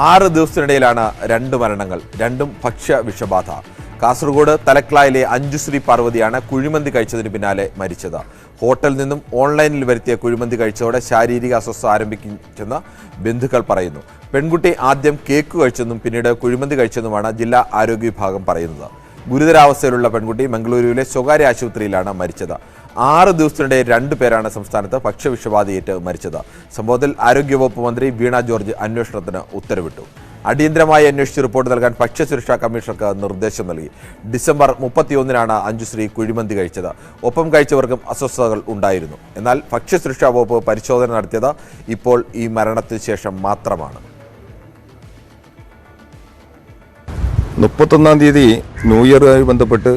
6 ദിവസത്തിനിടയിലാണ് 2 മരണങ്ങൾ, രണ്ടും ഭക്ഷ്യ വിഷബാധ. കാസർഗോഡ് തലക്ലായിലെ അഞ്ജുശ്രീ പാർവതിയാണ് കുഴിമന്തി കഴിച്ചതിന് പിന്നാലെ മരിച്ചത്. ഹോട്ടലിൽ നിന്നും ഓൺലൈനിൽ വരുത്തിയ കുഴിമന്തി കഴിച്ചതോടെ ശാരീരിക അസ്വസ്ഥത ആരംഭിച്ചെന്ന് ബന്ധുക്കൾ പറയുന്നു. പെൺകുട്ടി ആദ്യം കേക്ക് കഴിച്ചെന്നും പിന്നീട് കുഴിമന്തി കഴിച്ചെന്നുമാണ് ജില്ലാ ആരോഗ്യ വിഭാഗം പറയുന്നത്. ഗുരുതരാവസ്ഥയിലുള്ള പെൺകുട്ടി മംഗളൂരുവിലെ സ്വകാര്യ ആശുപത്രിയിലാണ് മരിച്ചത്. 6 ദിവസത്തിനിടെ 2 പേരാണ് സംസ്ഥാനത്ത് ഭക്ഷ്യവിഷബാധയേറ്റ് മരിച്ചത്. സംഭവത്തിൽ ആരോഗ്യവകുപ്പ് മന്ത്രി വീണ ജോർജ് അന്വേഷണത്തിന് ഉത്തരവിട്ടു. അടിയന്തരമായി അന്വേഷിച്ച് റിപ്പോർട്ട് നൽകാൻ ഭക്ഷ്യസുരക്ഷാ കമ്മീഷണർക്ക് നിർദ്ദേശം നൽകി. ഡിസംബർ 31-നാണ് അഞ്ജുശ്രീ കുഴിമന്തി കഴിച്ചത്. ഒപ്പം കഴിച്ചവർക്കും അസ്വസ്ഥതകൾ ഉണ്ടായിരുന്നു. എന്നാൽ ഭക്ഷ്യസുരക്ഷാ വകുപ്പ് പരിശോധന നടത്തിയത് ഇപ്പോൾ ഈ മരണത്തിന് ശേഷം മാത്രമാണ്. 31-ാം തീയതി ന്യൂ ഇയറുമായി ബന്ധപ്പെട്ട്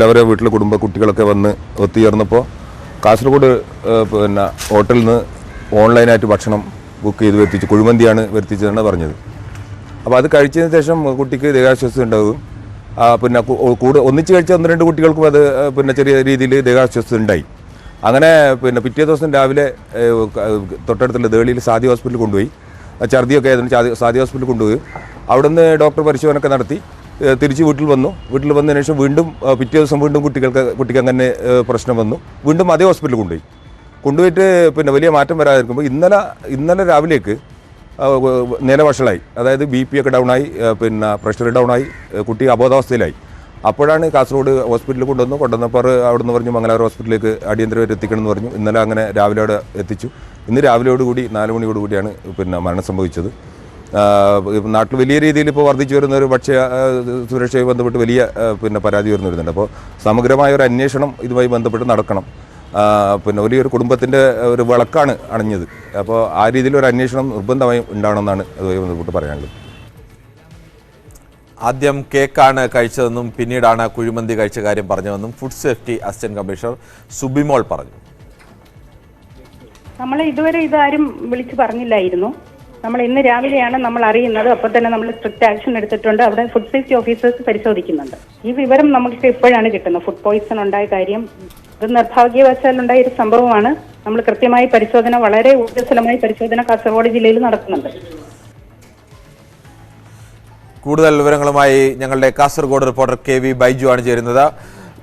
അവരെ വീട്ടിലെ കുടുംബ കുട്ടികളൊക്കെ വന്ന് ഒത്തുചേർന്നപ്പോൾ കാസർഗോഡ് ഹോട്ടലിൽ നിന്ന് ഓൺലൈനായിട്ട് ഭക്ഷണം ബുക്ക് ചെയ്ത് വരുത്തിച്ചു. കുഴിമന്തിയാണ് വരുത്തിച്ചതെന്നാണ് പറഞ്ഞത്. അപ്പോൾ അത് കഴിച്ചതിന് ശേഷം കുട്ടിക്ക് ദേഹാസ്വസ്ഥത ഉണ്ടാകും. ഒന്നിച്ച് കഴിച്ച 1-2 കുട്ടികൾക്കും അത് ചെറിയ രീതിയിൽ ദേഹാസ്വസ്ഥത ഉണ്ടായി. അങ്ങനെ പിറ്റേ ദിവസം രാവിലെ തൊട്ടടുത്തുള്ള ദേളിയിൽ സാദി ഹോസ്പിറ്റലിൽ കൊണ്ടുപോയി. ഛർദിയൊക്കെ ആയതുകൊണ്ട് സാദി ഹോസ്പിറ്റലിൽ കൊണ്ടുപോയി. അവിടുന്ന് ഡോക്ടർ പരിശോധനയൊക്കെ നടത്തി തിരിച്ച് വീട്ടിൽ വന്നതിന് ശേഷം വീണ്ടും പിറ്റേ ദിവസം വീണ്ടും കുട്ടിക്ക് അങ്ങനെ പ്രശ്നം വന്നു. വീണ്ടും അതേ ഹോസ്പിറ്റലിൽ കൊണ്ടുപോയിട്ട് വലിയ മാറ്റം വരാതിരിക്കുമ്പോൾ ഇന്നലെ രാവിലേക്ക് നില വഷളായി. അതായത് BP ഒക്കെ ഡൗണായി, പ്രഷർ ഡൗണായി, കുട്ടി അബോധാവസ്ഥയിലായി. അപ്പോഴാണ് കാസർഗോഡ് ഹോസ്പിറ്റലിൽ കൊണ്ടുവന്നപ്പോൾ അവിടുന്ന് പറഞ്ഞു മംഗലാപുരം ഹോസ്പിറ്റലിലേക്ക് അടിയന്തരമായിട്ട് എത്തിക്കണം എന്ന് പറഞ്ഞു. ഇന്നലെ അങ്ങനെ രാവിലെ അവിടെ എത്തിച്ചു. ഇന്ന് രാവിലെയോടുകൂടി 4 മണിയോടുകൂടിയാണ് മരണം സംഭവിച്ചത്. നാട്ടിൽ വലിയ രീതിയിൽ ഇപ്പോൾ വർദ്ധിച്ചു വരുന്ന ഒരു ഭക്ഷ്യ സുരക്ഷയുമായി ബന്ധപ്പെട്ട് വലിയ പരാതി വരുന്നുണ്ട്. അപ്പോൾ സമഗ്രമായ ഒരു അന്വേഷണം ഇതുമായി ബന്ധപ്പെട്ട് നടക്കണം. വലിയൊരു കുടുംബത്തിൻ്റെ ഒരു വിളക്കാണ് അണഞ്ഞത്. അപ്പോൾ ആ രീതിയിലൊരു അന്വേഷണം നിർബന്ധമായും ഉണ്ടാവണമെന്നാണ് അതുമായി ബന്ധപ്പെട്ട് പറയാനുള്ളത്. ആദ്യം കേക്കാണ് കഴിച്ചതെന്നും പിന്നീടാണ് കുഴിമന്തി കഴിച്ച കാര്യം പറഞ്ഞതെന്നും food safety assistant commissioner Subimol പറഞ്ഞു. നമ്മൾ ഇതുവരെ ഇതാരും വിളിച്ചു പറഞ്ഞില്ലായിരുന്നു. നമ്മൾ ഇന്ന് രാവിലെയാണ് നമ്മൾ അറിയുന്നത്. അപ്പോൾ തന്നെ നമ്മൾ സ്ട്രിക്റ്റ് ആക്ഷൻ എടുത്തിട്ടുണ്ട്. അവിടെ ഫുഡ് സേഫ്റ്റി ഓഫീസേഴ്സ് പരിശോധിക്കുന്നുണ്ട്. ഈ വിവരം നമുക്ക് ഇപ്പോഴാണ് കിട്ടുന്നത്. ഫുഡ് പോയിസൺ ഉണ്ടായ കാര്യം ഇത് നിർഭാഗ്യവശാലുണ്ടായ ഒരു സംഭവമാണ്. നമ്മൾ കൃത്യമായി പരിശോധന, വളരെ ഊർജ്ജസ്വലമായി പരിശോധന കാസർഗോഡ് ജില്ലയിൽ നടക്കുന്നുണ്ട്. കൂടുതൽ വിവരങ്ങളുമായി ഞങ്ങളുടെ കാസർഗോഡ് റിപ്പോർട്ടർ KV ബൈജു ആണ് ചേരുന്നത്.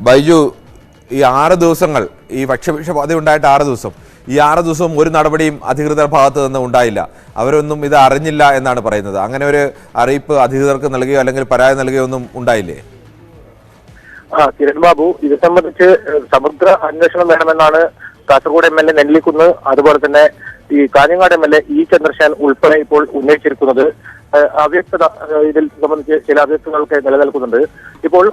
ബൈജു, ഈ 6 ദിവസങ്ങൾ, ഈ ഭക്ഷ്യവിഷബാധ ഉണ്ടായിട്ട് 6 ദിവസം, ഈ 6 ദിവസവും ഒരു നടപടിയും അധികൃതർ ഭാഗത്ത് നിന്ന് ഉണ്ടായില്ല. അവരൊന്നും ഇത് അറിഞ്ഞില്ല എന്നാണ് പറയുന്നത്. അങ്ങനെ ഒരു അറിയിപ്പ് അധികൃതർക്ക് നൽകുകയോ അല്ലെങ്കിൽ പരാതി നൽകുകയോ ഒന്നും ഉണ്ടായില്ലേ? കിരൺ ബാബു, ഇത് സംബന്ധിച്ച് സമഗ്ര അന്വേഷണം വേണമെന്നാണ് കാസർഗോഡ് MLA നെല്ലിക്കുന്ന്, അതുപോലെ തന്നെ ഈ കാഞ്ഞങ്ങാട് MLA E ചന്ദ്രശേഖരൻ ഉൾപ്പെടെ ഇപ്പോൾ ഉന്നയിച്ചിരിക്കുന്നത്. അവ്യക്തത ഇതിൽ സംബന്ധിച്ച് ചില അവ്യക്തതകളൊക്കെ നിലനിൽക്കുന്നുണ്ട്. ഇപ്പോൾ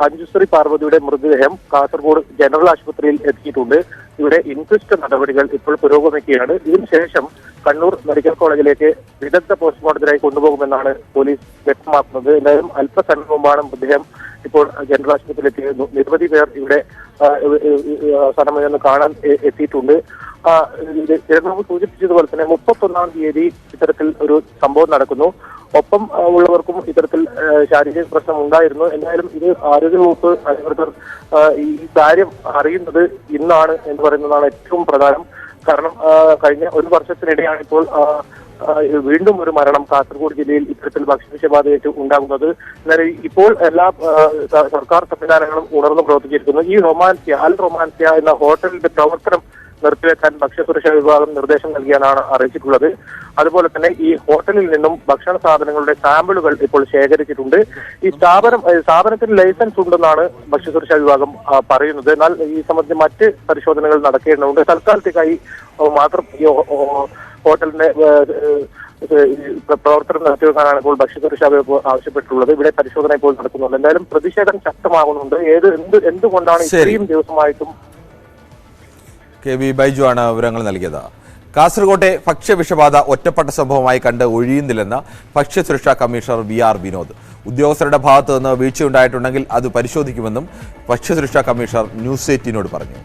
അഞ്ജുശ്രീ പാർവതിയുടെ മൃതദേഹം കാസർഗോഡ് ജനറൽ ആശുപത്രിയിൽ എത്തിയിട്ടുണ്ട്. ഇവിടെ ഇൻക്വസ്റ്റ് നടപടികൾ ഇപ്പോൾ പുരോഗമിക്കുകയാണ്. ഇതിനുശേഷം കണ്ണൂർ മെഡിക്കൽ കോളേജിലേക്ക് വിദഗ്ധ പോസ്റ്റ്മോർട്ടത്തിനായി കൊണ്ടുപോകുമെന്നാണ് പോലീസ് വ്യക്തമാക്കുന്നത്. എന്തായാലും അല്പസമയം മുമ്പാണ് മൃതദേഹം ഇപ്പോൾ ജനറൽ ആശുപത്രിയിൽ എത്തിയിരുന്നു. നിരവധി പേർ ഇവിടെ സ്ഥലമെന്ന് കാണാൻ എത്തിയിട്ടുണ്ട്. തിരുവനന്തപുരം സൂചിപ്പിച്ചതുപോലെ തന്നെ 31-ാം തീയതി ഇത്തരത്തിൽ ഒരു സംഭവം നടക്കുന്നു. ഒപ്പം ഉള്ളവർക്കും ഇത്തരത്തിൽ ശാരീരിക പ്രശ്നം ഉണ്ടായിരുന്നു. എന്തായാലും ഇത് ആരോഗ്യവകുപ്പ് അധികൃതർ ഈ കാര്യം അറിയുന്നത് ഇന്നാണ് എന്ന് പറയുന്നതാണ് ഏറ്റവും പ്രധാനം. കാരണം കഴിഞ്ഞ ഒരു വർഷത്തിനിടെയാണ് ഇപ്പോൾ വീണ്ടും ഒരു മരണം കാസർഗോഡ് ജില്ലയിൽ ഇത്തരത്തിൽ ഭക്ഷ്യവിഷബാധയേറ്റ് ഉണ്ടാകുന്നത്. എന്നാൽ ഇപ്പോൾ എല്ലാ സർക്കാർ സംവിധാനങ്ങളും ഉണർന്നു പ്രവർത്തിച്ചിരിക്കുന്നു. ഈ അൽ റൊമാൻസിയ എന്ന ഹോട്ടലിന്റെ പ്രവർത്തനം നിർത്തിവെക്കാൻ ഭക്ഷ്യസുരക്ഷാ വിഭാഗം നിർദ്ദേശം നൽകിയാനാണ് അറിയിച്ചിട്ടുള്ളത്. അതുപോലെ തന്നെ ഈ ഹോട്ടലിൽ നിന്നും ഭക്ഷണ സാധനങ്ങളുടെ സാമ്പിളുകൾ ഇപ്പോൾ ശേഖരിച്ചിട്ടുണ്ട്. ഈ സ്ഥാപനത്തിന് ലൈസൻസ് ഉണ്ടെന്നാണ് ഭക്ഷ്യസുരക്ഷാ വിഭാഗം പറയുന്നത്. എന്നാൽ ഈ സംബന്ധിച്ച് മറ്റ് പരിശോധനകൾ നടക്കേണ്ടതുണ്ട്. തൽക്കാലത്തേക്കായി മാത്രം ഈ ഹോട്ടലിന്റെ പ്രവർത്തനം നടത്തിവെക്കാനാണ് ഇപ്പോൾ ഭക്ഷ്യസുരക്ഷാ വകുപ്പ് ആവശ്യപ്പെട്ടിട്ടുള്ളത്. ഇവിടെ പരിശോധന ഇപ്പോൾ നടക്കുന്നുണ്ട്. എന്തായാലും പ്രതിഷേധം ശക്തമാകുന്നുണ്ട്. എന്തുകൊണ്ടാണ് ഇത്രയും ദിവസമായിട്ടും. KV ബൈജു ആണ് വിവരങ്ങൾ നൽകിയത്. കാസർകോട്ടെ ഭക്ഷ്യവിഷബാധ ഒറ്റപ്പെട്ട സംഭവമായി കണ്ട് ഒഴിയുന്നില്ലെന്ന് ഭക്ഷ്യസുരക്ഷാ കമ്മീഷണർ VR വിനോദ്. ഉദ്യോഗസ്ഥരുടെ ഭാഗത്തു നിന്ന് വീഴ്ചയുണ്ടായിട്ടുണ്ടെങ്കിൽ അത് പരിശോധിക്കുമെന്നും ഭക്ഷ്യസുരക്ഷാ കമ്മീഷണർ ന്യൂസ് 18നോട് പറഞ്ഞു.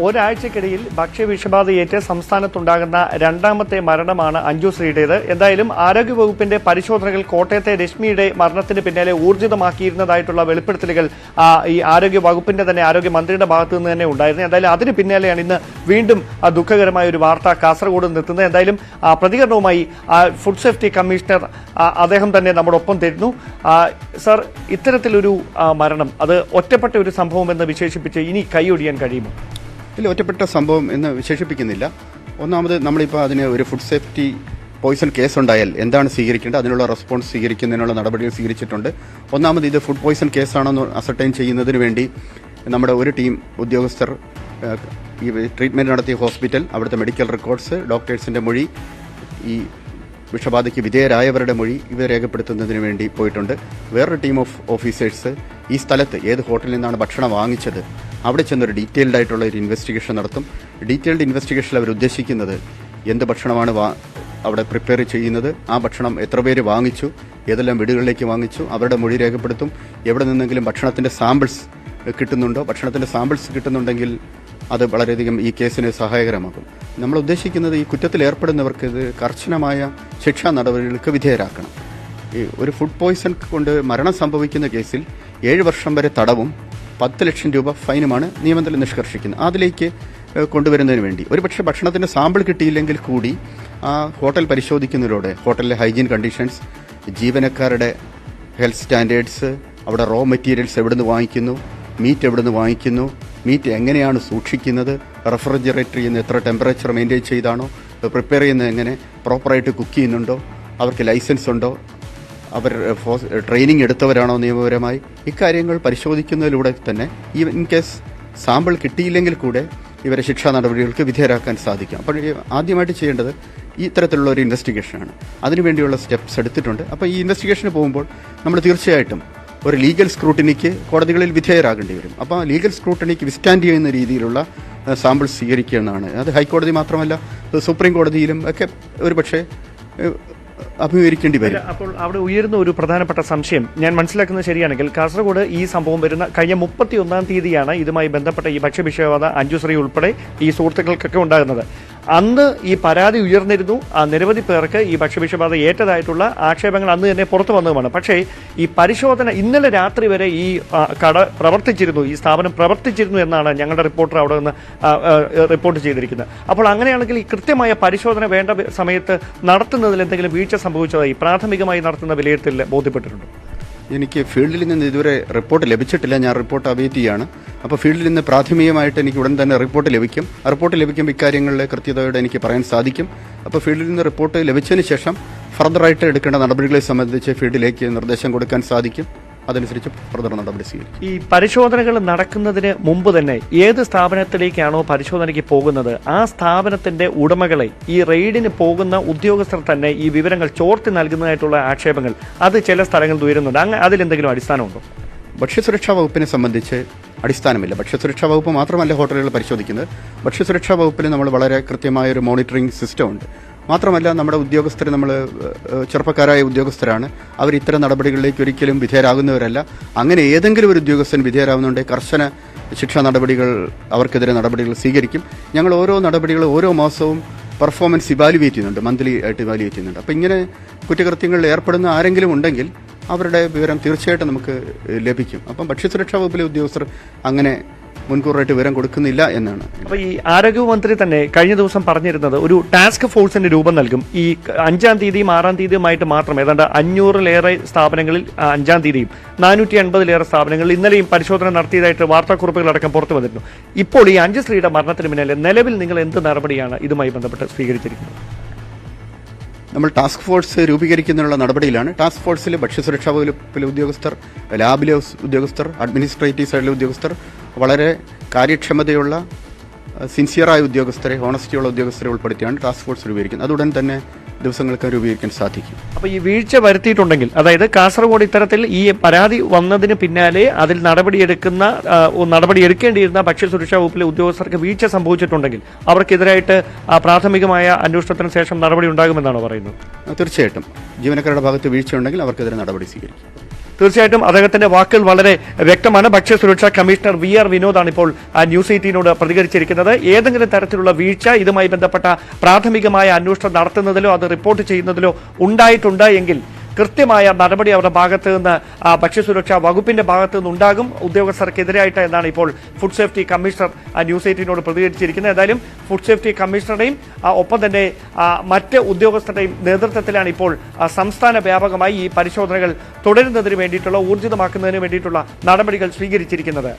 ഒരാഴ്ചക്കിടയിൽ ഭക്ഷ്യവിഷബാധയേറ്റ് സംസ്ഥാനത്തുണ്ടാകുന്ന രണ്ടാമത്തെ മരണമാണ് അഞ്ജുശ്രീയുടേത്. എന്തായാലും ആരോഗ്യവകുപ്പിന്റെ പരിശോധനകൾ കോട്ടയത്തെ രശ്മിയുടെ മരണത്തിന് പിന്നാലെ ഊർജിതമാക്കിയിരുന്നതായിട്ടുള്ള വെളിപ്പെടുത്തലുകൾ ഈ ആരോഗ്യവകുപ്പിന്റെ തന്നെ ആരോഗ്യമന്ത്രിയുടെ ഭാഗത്തു നിന്ന് തന്നെ ഉണ്ടായിരുന്നു. എന്തായാലും അതിന് പിന്നാലെയാണ് ഇന്ന് വീണ്ടും ദുഃഖകരമായ ഒരു വാർത്ത കാസർഗോഡ് നിർത്തുന്നത്. എന്തായാലും പ്രതികരണവുമായി ഫുഡ് സേഫ്റ്റി കമ്മീഷണർ അദ്ദേഹം തന്നെ നമ്മുടെ ഒപ്പം തരുന്നു. സർ, ഇത്തരത്തിലൊരു മരണം അത് ഒറ്റപ്പെട്ട ഒരു സംഭവം എന്ന് വിശേഷിപ്പിച്ച് ഇനി കൈയൊടിയാൻ കഴിയുമോ? ഇല്ല, ഒറ്റപ്പെട്ട സംഭവം എന്ന് വിശേഷിപ്പിക്കുന്നില്ല. ഒന്നാമത് നമ്മളിപ്പോൾ അതിന് ഒരു ഫുഡ് സേഫ്റ്റി പോയിസൺ കേസ് ഉണ്ടായാൽ എന്താണ് സ്വീകരിക്കേണ്ടത്, അതിനുള്ള റെസ്പോൺസ് സ്വീകരിക്കുന്നതിനുള്ള നടപടികൾ സ്വീകരിച്ചിട്ടുണ്ട്. ഒന്നാമത് ഇത് ഫുഡ് പോയിസൺ കേസാണെന്ന് അസർട്ടൈൻ ചെയ്യുന്നതിന് വേണ്ടി നമ്മുടെ ഒരു ടീം ഉദ്യോഗസ്ഥർ ഈ ട്രീറ്റ്മെൻറ്റ് നടത്തിയ ഹോസ്പിറ്റൽ, അവിടുത്തെ മെഡിക്കൽ റെക്കോർഡ്സ്, ഡോക്ടേഴ്സിൻ്റെ മൊഴി, ഈ വിഷബാധയ്ക്ക് വിധേയരായവരുടെ മൊഴി ഇവ രേഖപ്പെടുത്തുന്നതിന് വേണ്ടി പോയിട്ടുണ്ട്. വേറൊരു ടീം ഓഫ് ഓഫീസേഴ്സ് ഈ സ്ഥലത്ത് ഏത് ഹോട്ടലിൽ നിന്നാണ് ഭക്ഷണം വാങ്ങിച്ചത് അവിടെ ചെന്നൊരു ഡീറ്റെയിൽഡ് ആയിട്ടുള്ള ഒരു ഇൻവെസ്റ്റിഗേഷൻ നടത്തും. ഡീറ്റെയിൽഡ് ഇൻവെസ്റ്റിഗേഷനിൽ അവർ ഉദ്ദേശിക്കുന്നത് എന്ത് ഭക്ഷണമാണ് അവിടെ പ്രിപ്പയർ ചെയ്യുന്നത്, ആ ഭക്ഷണം എത്ര പേര് വാങ്ങിച്ചു, ഏതെല്ലാം വീടുകളിലേക്ക് വാങ്ങിച്ചു, അവരുടെ മൊഴി രേഖപ്പെടുത്തും. എവിടെ നിന്നെങ്കിലും ഭക്ഷണത്തിൻ്റെ സാമ്പിൾസ് കിട്ടുന്നുണ്ടോ, ഭക്ഷണത്തിൻ്റെ സാമ്പിൾസ് കിട്ടുന്നുണ്ടെങ്കിൽ അത് വളരെയധികം ഈ കേസിന് സഹായകരമാകും. നമ്മൾ ഉദ്ദേശിക്കുന്നത് ഈ കുറ്റത്തിൽ ഏർപ്പെടുന്നവർക്ക് ഇത് കർശനമായ ശിക്ഷാ നടപടികൾക്ക് വിധേയരാക്കണം. ഈ ഒരു ഫുഡ് പോയ്സൺ കൊണ്ട് മരണം സംഭവിക്കുന്ന കേസിൽ 7 വർഷം വരെ തടവും 10 ലക്ഷം രൂപ ഫൈനുമാണ് നിയമത്തിൽ നിഷ്കർഷിക്കുന്നത്. അതിലേക്ക് കൊണ്ടുവരുന്നതിന് വേണ്ടി ഒരുപക്ഷെ ഭക്ഷണത്തിൻ്റെ സാമ്പിൾ കിട്ടിയില്ലെങ്കിൽ കൂടി ആ ഹോട്ടൽ പരിശോധിക്കുന്നതിലൂടെ ഹോട്ടലിലെ ഹൈജീൻ കണ്ടീഷൻസ്, ജീവനക്കാരുടെ ഹെൽത്ത് സ്റ്റാൻഡേർഡ്സ്, അവിടെ റോ മെറ്റീരിയൽസ് എവിടുന്ന് വാങ്ങിക്കുന്നു, മീറ്റ് എവിടുന്ന് വാങ്ങിക്കുന്നു, മീറ്റ് എങ്ങനെയാണ് സൂക്ഷിക്കുന്നത്, റെഫ്രിജറേറ്ററിൽ നിന്ന് എത്ര ടെമ്പറേച്ചർ മെയിൻറ്റെയിൻ ചെയ്താണോ പ്രിപ്പയർ ചെയ്യുന്നത്, എങ്ങനെ പ്രോപ്പറായിട്ട് കുക്ക് ചെയ്യുന്നുണ്ടോ, അവർക്ക് ലൈസൻസ് ഉണ്ടോ, അവർ ട്രെയിനിങ് എടുത്തവരാണോ നിയമപരമായി, ഇക്കാര്യങ്ങൾ പരിശോധിക്കുന്നതിലൂടെ തന്നെ ഇൻ കേസ് സാമ്പിൾ കിട്ടിയില്ലെങ്കിൽ കൂടെ ഇവരെ ശിക്ഷാ നടപടികൾക്ക് വിധേയരാക്കാൻ സാധിക്കും. അപ്പോൾ ആദ്യമായിട്ട് ചെയ്യേണ്ടത് ഈ ഇത്തരത്തിലുള്ള ഒരു ഇൻവെസ്റ്റിഗേഷനാണ്. അതിനുവേണ്ടിയുള്ള സ്റ്റെപ്സ് എടുത്തിട്ടുണ്ട്. അപ്പോൾ ഈ ഇൻവെസ്റ്റിഗേഷന് പോകുമ്പോൾ നമ്മൾ തീർച്ചയായിട്ടും ഒരു ലീഗൽ സ്ക്രൂട്ടിനിക്ക് കോടതികളിൽ വിധേയരാകേണ്ടി വരും. അപ്പോൾ ആ ലീഗൽ സ്ക്രൂട്ടിനിക്ക് വിസ്റ്റാൻഡ് ചെയ്യുന്ന രീതിയിലുള്ള സാമ്പിൾ സ്വീകരിക്കുന്നതാണ്. അത് ഹൈക്കോടതി മാത്രമല്ല സുപ്രീം കോടതിയിലും ഒക്കെ ഒരുപക്ഷെ അഭിമുഖീകരിക്കേണ്ടി വരും. അപ്പോൾ അവിടെ ഉയരുന്ന ഒരു പ്രധാനപ്പെട്ട സംശയം ഞാൻ മനസ്സിലാക്കുന്നത് ശരിയാണെങ്കിൽ, കാസർഗോഡ് ഈ സംഭവം വരുന്ന കഴിഞ്ഞ 31-ാം തീയതിയാണ് ഇതുമായി ബന്ധപ്പെട്ട ഈ ഭക്ഷ്യവിഷബാധ അഞ്ജുശ്രീ ഉൾപ്പെടെ ഈ സുഹൃത്തുക്കൾക്കൊക്കെ ഉണ്ടാകുന്നത്. അന്ന് ഈ പരാതി ഉയർന്നിരുന്നു. നിരവധി പേർക്ക് ഈ ഭക്ഷ്യവിഷബാധ ഏറ്റതായിട്ടുള്ള ആക്ഷേപങ്ങൾ അന്ന് തന്നെ പുറത്തു വന്നതുമാണ്. പക്ഷേ ഈ പരിശോധന ഇന്നലെ രാത്രി വരെ ഈ കട പ്രവർത്തിച്ചിരുന്നു, ഈ സ്ഥാപനം പ്രവർത്തിച്ചിരുന്നു എന്നാണ് ഞങ്ങളുടെ റിപ്പോർട്ടർ അവിടെ നിന്ന് റിപ്പോർട്ട് ചെയ്തിരിക്കുന്നത്. അപ്പോൾ അങ്ങനെയാണെങ്കിൽ ഈ കൃത്യമായ പരിശോധന വേണ്ട സമയത്ത് നടത്തുന്നതിൽ എന്തെങ്കിലും വീഴ്ച സംഭവിച്ചതായി പ്രാഥമികമായി നടത്തുന്ന വിലയിരുത്തലിൽ ബോധ്യപ്പെട്ടിട്ടുണ്ട്? എനിക്ക് ഫീൽഡിൽ നിന്ന് ഇതുവരെ റിപ്പോർട്ട് ലഭിച്ചിട്ടില്ല. ഞാൻ റിപ്പോർട്ട് അവൈറ്റ് ചെയ്യാണ്. അപ്പോൾ ഫീൽഡിൽ നിന്ന് പ്രാഥമികമായിട്ട് എനിക്ക് ഉടൻ തന്നെ റിപ്പോർട്ട് ലഭിക്കും. ആ റിപ്പോർട്ട് ലഭിക്കുമ്പോൾ ഇക്കാര്യങ്ങളിലെ കൃത്യതയോടെ എനിക്ക് പറയാൻ സാധിക്കും. അപ്പോൾ ഫീൽഡിൽ നിന്ന് റിപ്പോർട്ട് ലഭിച്ചതിന് ശേഷം ഫർദറായിട്ട് എടുക്കേണ്ട നടപടികളെ സംബന്ധിച്ച് ഫീൽഡിലേക്ക് നിർദ്ദേശം കൊടുക്കാൻ സാധിക്കും. അതനുസരിച്ച് ഫർദർ നടപടി സ്വീകരിക്കും. ഈ പരിശോധനകൾ നടക്കുന്നതിന് മുമ്പ് തന്നെ ഏത് സ്ഥാപനത്തിലേക്കാണോ പരിശോധനയ്ക്ക് പോകുന്നത് ആ സ്ഥാപനത്തിന്റെ ഉടമകളെ ഈ റെയ്ഡിന് പോകുന്ന ഉദ്യോഗസ്ഥർ തന്നെ ഈ വിവരങ്ങൾ ചോർത്തി നൽകുന്നതായിട്ടുള്ള ആക്ഷേപങ്ങൾ അത് ചില സ്ഥലങ്ങളിൽ ഉയരുന്നുണ്ട്. അതിലെന്തെങ്കിലും അടിസ്ഥാനമുണ്ടോ? ഭക്ഷ്യസുരക്ഷാ വകുപ്പിനെ സംബന്ധിച്ച് അടിസ്ഥാനമില്ല. ഭക്ഷ്യസുരക്ഷാ വകുപ്പ് മാത്രമല്ല ഹോട്ടലുകൾ പരിശോധിക്കുന്നത്. ഭക്ഷ്യസുരക്ഷാ വകുപ്പിൽ നമ്മൾ വളരെ കൃത്യമായൊരു മോണിറ്ററിംഗ് സിസ്റ്റം ഉണ്ട്. മാത്രമല്ല നമ്മുടെ ഉദ്യോഗസ്ഥർ നമ്മൾ ചെറുപ്പക്കാരായ ഉദ്യോഗസ്ഥരാണ്. അവർ ഇത്തരം നടപടികളിലേക്ക് ഒരിക്കലും വിധേയരാകുന്നവരല്ല. അങ്ങനെ ഏതെങ്കിലും ഒരു ഉദ്യോഗസ്ഥൻ വിധേയരാകുന്നുണ്ടെങ്കിൽ കർശന ശിക്ഷാ നടപടികൾ അവർക്കെതിരെ നടപടികൾ സ്വീകരിക്കും. ഞങ്ങൾ ഓരോ നടപടികൾ ഓരോ മാസവും പെർഫോമൻസ് ഇവാലുവേറ്റ് ചെയ്യുന്നുണ്ട്, മന്ത്ലി ആയിട്ട് ഇവാലുവേറ്റ് ചെയ്യുന്നുണ്ട്. അപ്പോൾ ഇങ്ങനെ കുറ്റകൃത്യങ്ങളിൽ ഏർപ്പെടുന്ന ആരെങ്കിലും ഉണ്ടെങ്കിൽ അവരുടെ വിവരം തീർച്ചയായിട്ടും നമുക്ക് ലഭിക്കും. അപ്പം ഭക്ഷ്യസുരക്ഷാ വകുപ്പിലെ ഉദ്യോഗസ്ഥർ അങ്ങനെ മുൻകൂറായിട്ട് വിവരം കൊടുക്കുന്നില്ല എന്നാണ്. അപ്പോൾ ഈ ആരോഗ്യമന്ത്രി തന്നെ കഴിഞ്ഞ ദിവസം പറഞ്ഞിരുന്നത് ഒരു ടാസ്ക് ഫോഴ്സിന് രൂപം നൽകും. ഈ 5-ാം തീയതിയും 6-ാം തീയതിയുമായിട്ട് മാത്രം ഏതാണ്ട് 500-ലേറെ സ്ഥാപനങ്ങളിൽ 5-ാം തീയതിയും 450-ലേറെ സ്ഥാപനങ്ങളിൽ ഇന്നലെയും പരിശോധന നടത്തിയതായിട്ട് വാർത്താക്കുറിപ്പുകളടക്കം പുറത്തു വന്നിരുന്നു. ഇപ്പോൾ ഈ അഞ്ജുശ്രീയുടെ മരണത്തിന് പിന്നാലെ നിലവിൽ നിങ്ങൾ എന്ത് നടപടിയാണ് ഇതുമായി ബന്ധപ്പെട്ട് സ്വീകരിച്ചിരിക്കുന്നത്? നമ്മൾ ടാസ്ക് ഫോഴ്സ് രൂപീകരിക്കുന്നതിനുള്ള നടപടിയിലാണ്. ടാസ്ക് ഫോഴ്സിൽ ഭക്ഷ്യസുരക്ഷാ വകുപ്പിലെ ഉദ്യോഗസ്ഥർ, ലാബിലെ ഉദ്യോഗസ്ഥർ, അഡ്മിനിസ്ട്രേറ്റീവ് സൈഡിലെ ഉദ്യോഗസ്ഥർ, വളരെ കാര്യക്ഷമതയുള്ള സിൻസിയറായ ഉദ്യോഗസ്ഥരെ, ഓണസ്റ്റിയുള്ള ഉദ്യോഗസ്ഥരെ ഉൾപ്പെടുത്തിയാണ് ടാസ്ക് ഫോഴ്സ് രൂപീകരിക്കുന്നത്. അതുടൻ തന്നെ ദിവസങ്ങൾക്ക് രൂപീകരിക്കാൻ സാധിക്കും. അപ്പോൾ ഈ വീഴ്ച വരുത്തിയിട്ടുണ്ടെങ്കിൽ, അതായത് കാസർഗോഡ് ഇത്തരത്തിൽ ഈ പരാതി വന്നതിന് പിന്നാലെ അതിൽ നടപടിയെടുക്കേണ്ടിയിരുന്ന ഭക്ഷ്യസുരക്ഷാ വകുപ്പിലെ ഉദ്യോഗസ്ഥർക്ക് വീഴ്ച സംഭവിച്ചിട്ടുണ്ടെങ്കിൽ അവർക്കെതിരായിട്ട് പ്രാഥമികമായ അന്വേഷണത്തിന് ശേഷം നടപടി ഉണ്ടാകുമെന്നാണ് പറയുന്നത്. തീർച്ചയായിട്ടും ജീവനക്കാരുടെ ഭാഗത്ത് വീഴ്ച ഉണ്ടെങ്കിൽ അവർക്കെതിരെ നടപടി സ്വീകരിക്കും. തീർച്ചയായിട്ടും അദ്ദേഹത്തിന്റെ വാക്കുകൾ വളരെ വ്യക്തമാണ്. ഭക്ഷ്യസുരക്ഷാ കമ്മീഷണർ VR വിനോദാണ് ഇപ്പോൾ ന്യൂസ് 18നോട് പ്രതികരിച്ചിരിക്കുന്നത്. ഏതെങ്കിലും തരത്തിലുള്ള വീഴ്ച ഇതുമായി ബന്ധപ്പെട്ട പ്രാഥമികമായ അന്വേഷണം നടത്തുന്നതിലോ അത് റിപ്പോർട്ട് ചെയ്യുന്നതിലോ ഉണ്ടായിട്ടുണ്ട് എങ്കിൽ കൃത്യമായ നടപടി അവരുടെ ഭാഗത്ത് നിന്ന് ഭക്ഷ്യസുരക്ഷാ വകുപ്പിന്റെ ഭാഗത്തു നിന്നുണ്ടാകും ഉദ്യോഗസ്ഥർക്കെതിരായിട്ട് എന്നാണ് ഇപ്പോൾ ഫുഡ് സേഫ്റ്റി കമ്മീഷണർ ന്യൂസ് 18നോട് പ്രതികരിച്ചിരിക്കുന്നത്. ഏതായാലും ഫുഡ് സേഫ്റ്റി കമ്മീഷണറുടെയും ഒപ്പം തന്നെ മറ്റ് ഉദ്യോഗസ്ഥരുടെയും നേതൃത്വത്തിലാണ് ഇപ്പോൾ സംസ്ഥാന വ്യാപകമായി ഈ പരിശോധനകൾ തുടരുന്നതിന് വേണ്ടിയിട്ടുള്ള ഊർജിതമാക്കുന്നതിന് വേണ്ടിയിട്ടുള്ള നടപടികൾ സ്വീകരിച്ചിരിക്കുന്നത്.